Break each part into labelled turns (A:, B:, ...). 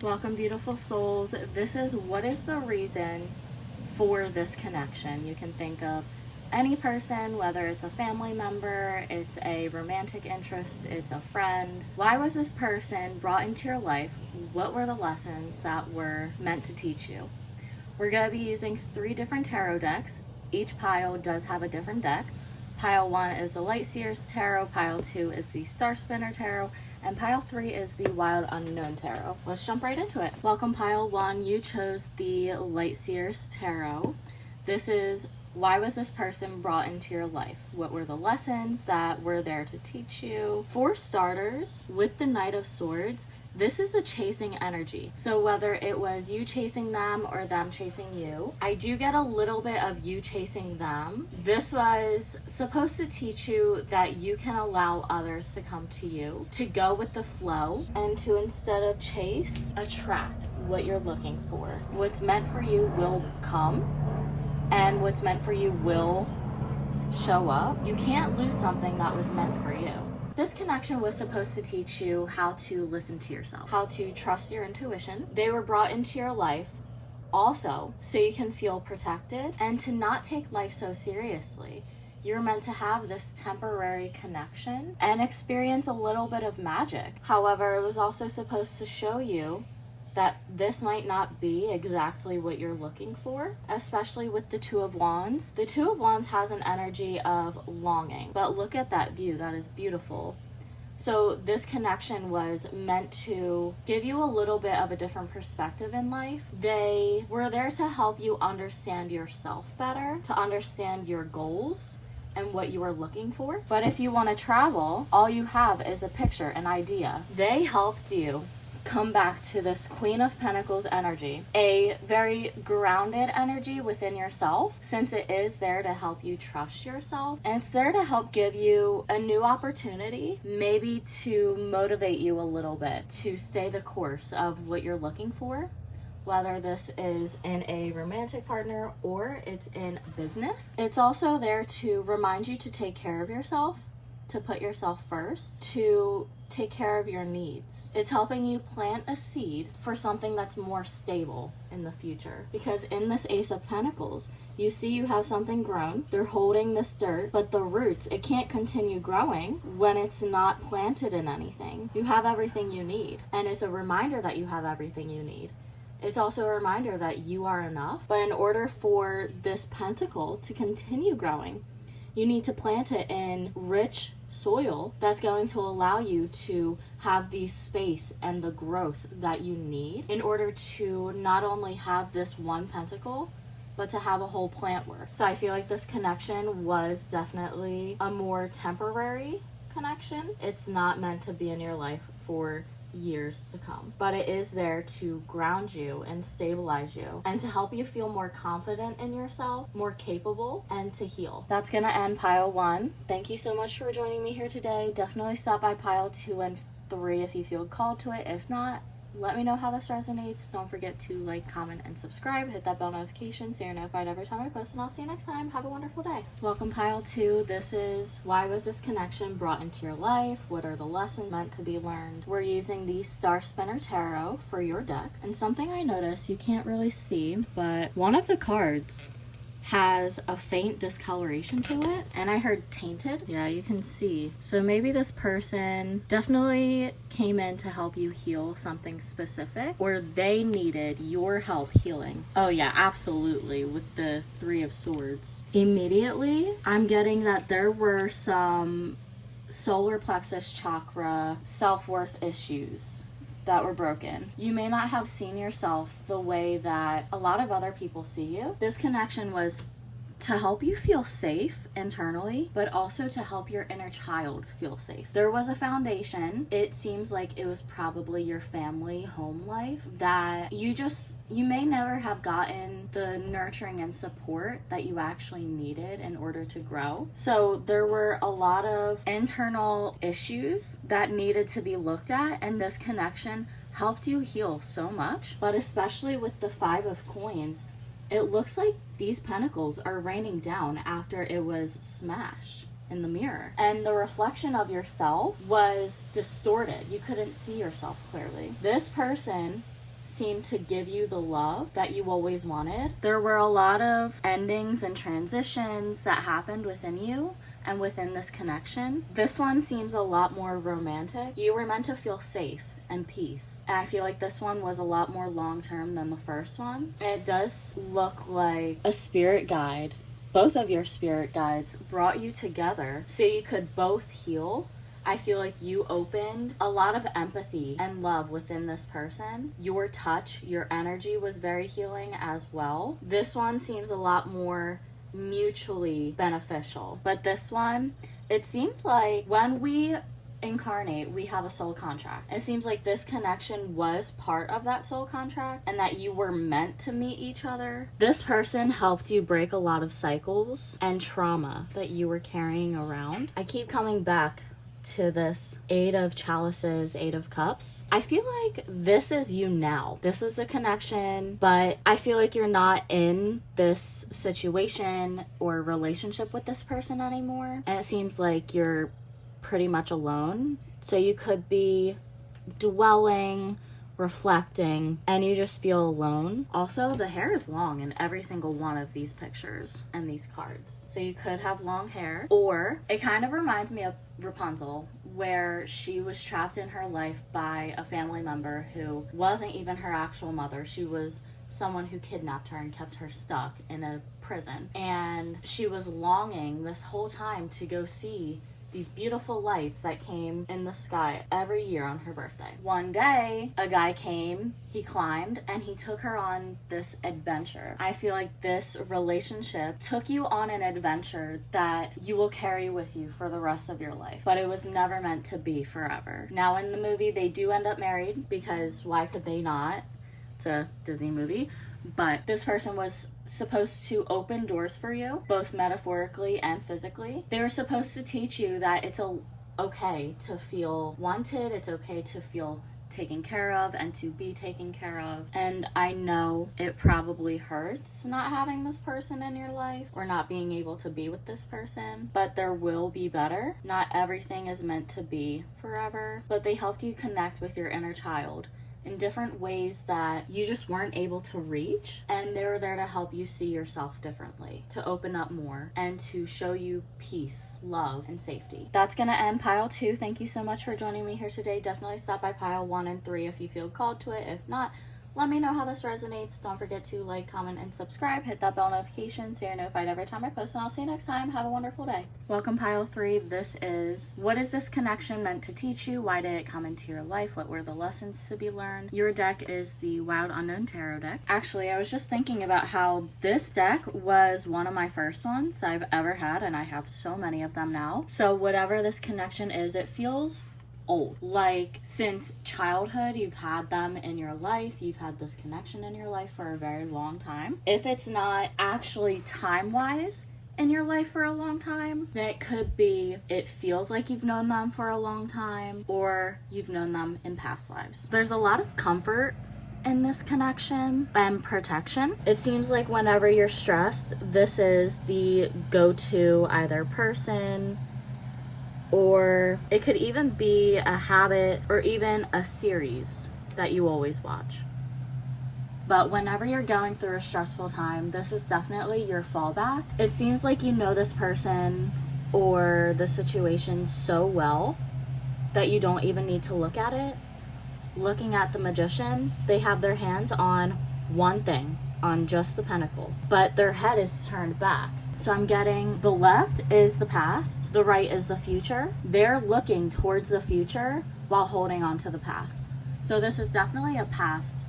A: Welcome, beautiful souls. This is what is the reason for this connection. You can think of any person, whether it's a family member, it's a romantic interest, it's a friend. Why was this person brought into your life? What were the lessons that were meant to teach you? We're going to be using 3 different tarot decks. Each pile does have a different deck. Pile 1 is the Light Seer's Tarot, Pile 2 is the Star Spinner Tarot, and Pile 3 is the Wild Unknown Tarot. Let's jump right into it. Welcome, Pile 1. You chose the Light Seer's Tarot. This is, why was this person brought into your life? What were the lessons that were there to teach you? For starters, with the Knight of Swords, this is a chasing energy. So whether it was you chasing them or them chasing you, I do get a little bit of you chasing them. This was supposed to teach you that you can allow others to come to you, to go with the flow, and to, instead of chase, attract what you're looking for. What's meant for you will come, and what's meant for you will show up. You can't lose something that was meant for you. This connection was supposed to teach you how to listen to yourself, how to trust your intuition. They were brought into your life also so you can feel protected and to not take life so seriously. You're meant to have this temporary connection and experience a little bit of magic. However, it was also supposed to show you that this might not be exactly what you're looking for, especially with the Two of Wands. The Two of Wands has an energy of longing, but look at that view, that is beautiful. So this connection was meant to give you a little bit of a different perspective in life. They were there to help you understand yourself better, to understand your goals and what you are looking for. But if you want to travel, all you have is a picture, an idea. They helped you come back to this Queen of Pentacles energy, a very grounded energy within yourself, since it is there to help you trust yourself, and it's there to help give you a new opportunity, maybe to motivate you a little bit to stay the course of what you're looking for, whether this is in a romantic partner or it's in business. It's also there to remind you to take care of yourself, to put yourself first, to take care of your needs. It's helping you plant a seed for something that's more stable in the future. Because in this Ace of Pentacles, you see you have something grown, they're holding this dirt, but the roots, it can't continue growing when it's not planted in anything. You have everything you need, and it's a reminder that you have everything you need. It's also a reminder that you are enough, but in order for this pentacle to continue growing, you need to plant it in rich soil that's going to allow you to have the space and the growth that you need in order to not only have this one pentacle, but to have a whole plant worth. So I feel like this connection was definitely a more temporary connection. It's not meant to be in your life for years to come, but it is there to ground you and stabilize you and to help you feel more confident in yourself, more capable, and to heal. That's gonna end Pile 1. Thank you so much for joining me here today. Definitely stop by Pile 2 and 3 if you feel called to it. If not, let me know how this resonates. Don't forget to like, comment, and subscribe. Hit that bell notification so you're notified every time I post, and I'll see you next time. Have a wonderful day. Welcome, Pile 2. This is, why was this connection brought into your life? What are the lessons meant to be learned? We're using the Star Spinner Tarot for your deck. And something I noticed, you can't really see, but one of the cards has a faint discoloration to it, and I heard tainted. Yeah, you can see. So maybe this person definitely came in to help you heal something specific, or they needed your help healing. Oh yeah, absolutely, with the Three of Swords. Immediately, I'm getting that there were some solar plexus chakra self-worth issues that were broken. You may not have seen yourself the way that a lot of other people see you. This connection was to help you feel safe internally, but also to help your inner child feel safe. There was a foundation. It seems like it was probably your family home life that you may never have gotten the nurturing and support that you actually needed in order to grow. So there were a lot of internal issues that needed to be looked at, and this connection helped you heal so much. But especially with the Five of Coins, it looks like these pentacles are raining down after it was smashed in the mirror. And the reflection of yourself was distorted. You couldn't see yourself clearly. This person seemed to give you the love that you always wanted. There were a lot of endings and transitions that happened within you and within this connection. This one seems a lot more romantic. You were meant to feel safe and peace. And I feel like this one was a lot more long-term than the first one. And it does look like a spirit guide, both of your spirit guides brought you together so you could both heal. I feel like you opened a lot of empathy and love within this person. Your touch, your energy was very healing as well. This one seems a lot more mutually beneficial. But this one, it seems like when we incarnate, we have a soul contract. It seems like this connection was part of that soul contract and that you were meant to meet each other. This person helped you break a lot of cycles and trauma that you were carrying around. I keep coming back to this 8 of chalices, 8 of cups. I feel like this is you now. This was the connection, but I feel like you're not in this situation or relationship with this person anymore. And it seems like you're pretty much alone. So you could be dwelling, reflecting, and you just feel alone. Also, the hair is long in every single one of these pictures and these cards. So you could have long hair, or it kind of reminds me of Rapunzel, where she was trapped in her life by a family member who wasn't even her actual mother. She was someone who kidnapped her and kept her stuck in a prison. And she was longing this whole time to go see these beautiful lights that came in the sky every year on her birthday. One day, a guy came, he climbed, and he took her on this adventure. I feel like this relationship took you on an adventure that you will carry with you for the rest of your life, but it was never meant to be forever. Now in the movie, they do end up married, because why could they not? It's a Disney movie. But this person was supposed to open doors for you, both metaphorically and physically. They were supposed to teach you that it's okay to feel wanted, it's okay to feel taken care of and to be taken care of. And I know it probably hurts not having this person in your life or not being able to be with this person, but there will be better. Not everything is meant to be forever, but they helped you connect with your inner child in different ways that you just weren't able to reach, and they were there to help you see yourself differently, to open up more, and to show you peace, love, and safety. That's gonna end pile 2. Thank you so much for joining me here today. Definitely stop by pile 1 and 3 if you feel called to it. If not, let me know how this resonates. Don't forget to like, comment, and subscribe. Hit that bell notification so you're notified every time I post, and I'll see you next time. Have a wonderful day. Welcome, pile 3. This is, what is this connection meant to teach you? Why did it come into your life? What were the lessons to be learned? Your deck is the Wild Unknown Tarot deck. Actually, I was just thinking about how this deck was one of my first ones I've ever had, and I have so many of them now. So whatever this connection is, it feels old. Like, since childhood, you've had them in your life, you've had this connection in your life for a very long time. If it's not actually time-wise in your life for a long time, then it could be it feels like you've known them for a long time, or you've known them in past lives. There's a lot of comfort in this connection and protection. It seems like whenever you're stressed, this is the go-to either person, or it could even be a habit or even a series that you always watch. But whenever you're going through a stressful time, this is definitely your fallback. It seems like you know this person or the situation so well that you don't even need to look at it. Looking at the Magician, they have their hands on one thing, on just the pentacle, but their head is turned back. So I'm getting the left is the past, the right is the future. They're looking towards the future while holding on to the past. So this is definitely a past,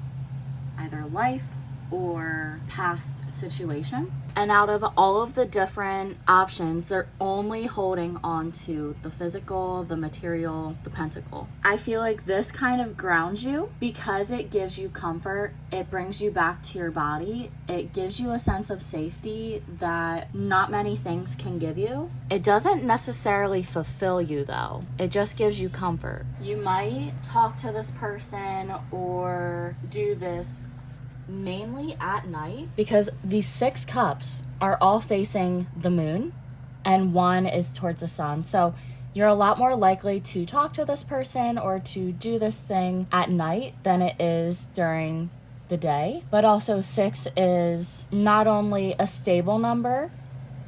A: either life or past situation. And out of all of the different options, they're only holding on to the physical, the material, the pentacle. I feel like this kind of grounds you because it gives you comfort. It brings you back to your body. It gives you a sense of safety that not many things can give you. It doesn't necessarily fulfill you though. It just gives you comfort. You might talk to this person or do this mainly at night, because these 6 cups are all facing the moon and one is towards the sun. So You're a lot more likely to talk to this person or to do this thing at night than it is during the day. But also 6 is not only a stable number,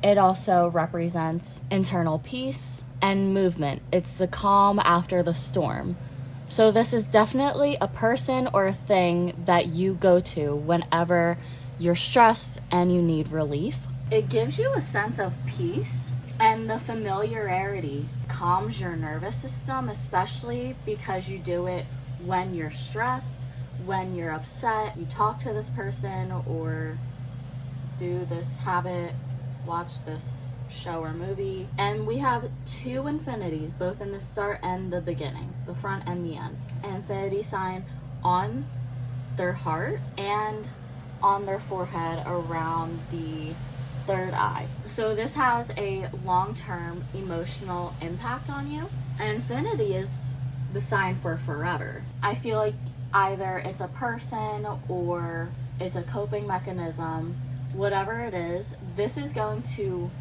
A: it also represents internal peace and movement. It's the calm after the storm. So this is definitely a person or a thing that you go to whenever you're stressed and you need relief. It gives you a sense of peace, and the familiarity calms your nervous system, especially because you do it when you're stressed, when you're upset. You talk to this person or do this habit, watch this show or movie. And we have 2 infinities, both in the start and the beginning, the front and the end. An infinity sign on their heart and on their forehead around the third eye. So this has a long-term emotional impact on you. And infinity is the sign for forever. I feel like either it's a person or it's a coping mechanism, whatever it is, this is going to,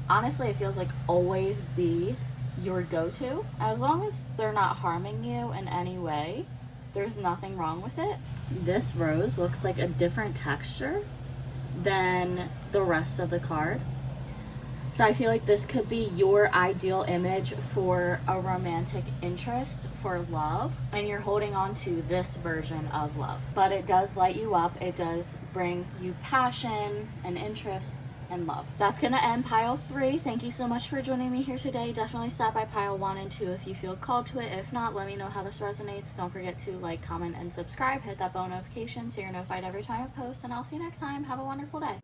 A: honestly, it feels like always be your go-to. As long as they're not harming you in any way, there's nothing wrong with it. This rose looks like a different texture than the rest of the card. So I feel like this could be your ideal image for a romantic interest for love, and you're holding on to this version of love. But it does light you up. It does bring you passion and interest and love. That's going to end pile 3. Thank you so much for joining me here today. Definitely stop by pile 1 and 2 if you feel called to it. If not, let me know how this resonates. Don't forget to like, comment, and subscribe. Hit that bell notification so you're notified every time I post, and I'll see you next time. Have a wonderful day.